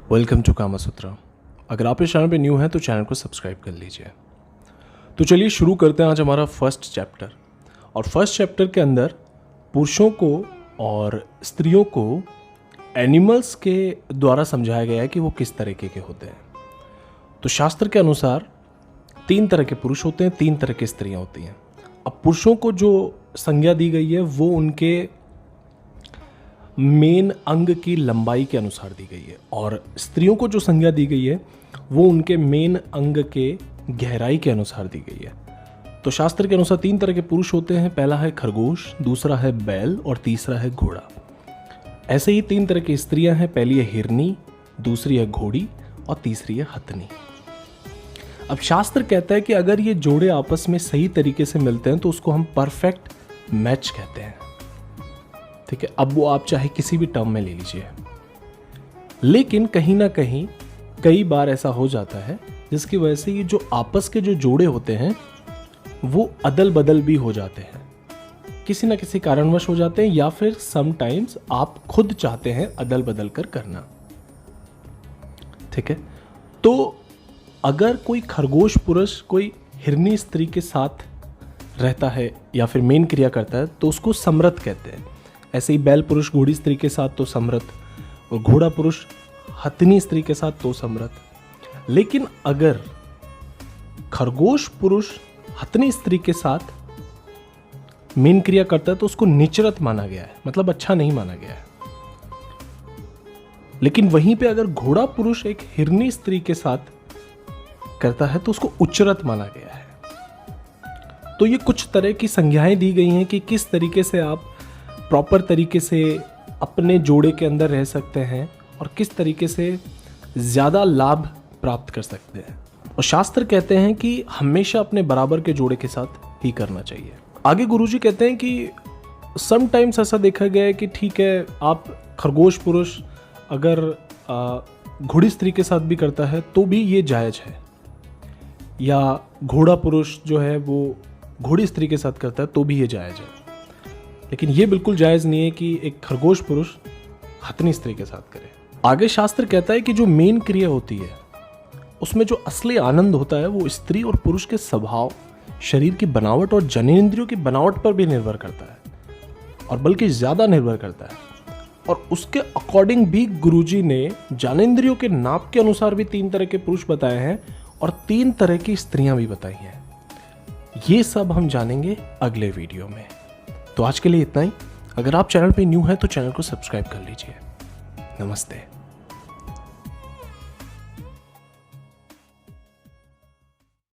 Welcome to Kamasutra. अगर आप इस चैनल पे न्यू हैं तो चैनल को सब्सक्राइब कर लीजिए। तो चलिए शुरू करते हैं आज हमारा फर्स्ट चैप्टर। और फर्स्ट चैप्टर के अंदर पुरुषों को और स्त्रियों को एनिमल्स के द्वारा समझाया गया है कि वो किस तरीके के होते हैं। तो शास्त्र के अनुसार 3 तरह के पुरुष होते हैं, 3 तरह की स्त्रियां होती हैं। अब पुरुषों को जो संज्ञा दी गई है वो उनके मेन अंग की लंबाई के अनुसार दी गई है, और स्त्रियों को जो संज्ञा दी गई है वो उनके मेन अंग के गहराई के अनुसार दी गई है। तो शास्त्र के अनुसार 3 तरह के पुरुष होते हैं। पहला है खरगोश, दूसरा है बैल और तीसरा है घोड़ा। ऐसे ही 3 तरह की स्त्रियां हैं। पहली है हिरनी, दूसरी है घोड़ी और तीसरी है हथनी। अब शास्त्र कहता है कि अगर ये जोड़े आपस में सही तरीके से मिलते हैं तो उसको हम परफेक्ट मैच कहते हैं। ठीक है, अब वो आप चाहे किसी भी टर्म में ले लीजिए, लेकिन कहीं ना कहीं कई बार ऐसा हो जाता है जिसकी वजह से ये जो आपस के जो जोड़े होते हैं वो अदल बदल भी हो जाते हैं, किसी ना किसी कारणवश हो जाते हैं, या फिर समटाइम्स आप खुद चाहते हैं अदल बदल कर करना। ठीक है, तो अगर कोई खरगोश पुरुष कोई हिरनी स्त्री के साथ रहता है या फिर मेन क्रिया करता है तो उसको समरथ कहते हैं। ऐसे ही बैल पुरुष घोड़ी स्त्री के साथ तो समरथ, और घोड़ा पुरुष हथनी स्त्री के साथ तो समरथ। लेकिन अगर खरगोश पुरुष हथनी स्त्री के साथ मेन क्रिया करता है तो उसको निचरत माना गया है, मतलब अच्छा नहीं माना गया है। लेकिन वहीं पे अगर घोड़ा पुरुष एक हिरनी स्त्री के साथ करता है तो उसको उच्चरत माना गया है। तो ये कुछ तरह की संज्ञाएं दी गई हैं कि किस तरीके से आप प्रॉपर तरीके से अपने जोड़े के अंदर रह सकते हैं और किस तरीके से ज़्यादा लाभ प्राप्त कर सकते हैं। और शास्त्र कहते हैं कि हमेशा अपने बराबर के जोड़े के साथ ही करना चाहिए। आगे गुरुजी कहते हैं कि समटाइम्स ऐसा देखा गया है कि ठीक है, आप खरगोश पुरुष अगर घोड़ी स्त्री के साथ भी करता है तो भी ये जायज़ है, या घोड़ा पुरुष जो है वो घोड़ी स्त्री के साथ करता है तो भी ये जायज़ है। लेकिन ये बिल्कुल जायज़ नहीं है कि एक खरगोश पुरुष हथनी स्त्री के साथ करे। आगे शास्त्र कहता है कि जो मेन क्रिया होती है उसमें जो असली आनंद होता है वो स्त्री और पुरुष के स्वभाव, शरीर की बनावट और जननेंद्रियों की बनावट पर भी निर्भर करता है, और बल्कि ज़्यादा निर्भर करता है। और उसके अकॉर्डिंग भी गुरुजी ने ज्ञानेंद्रियों के नाप के अनुसार भी 3 तरह के पुरुष बताए हैं और 3 तरह की स्त्रियां भी बताई हैं। ये सब हम जानेंगे अगले वीडियो में। तो आज के लिए इतना ही। अगर आप चैनल पे न्यू हैं तो चैनल को सब्सक्राइब कर लीजिए। नमस्ते।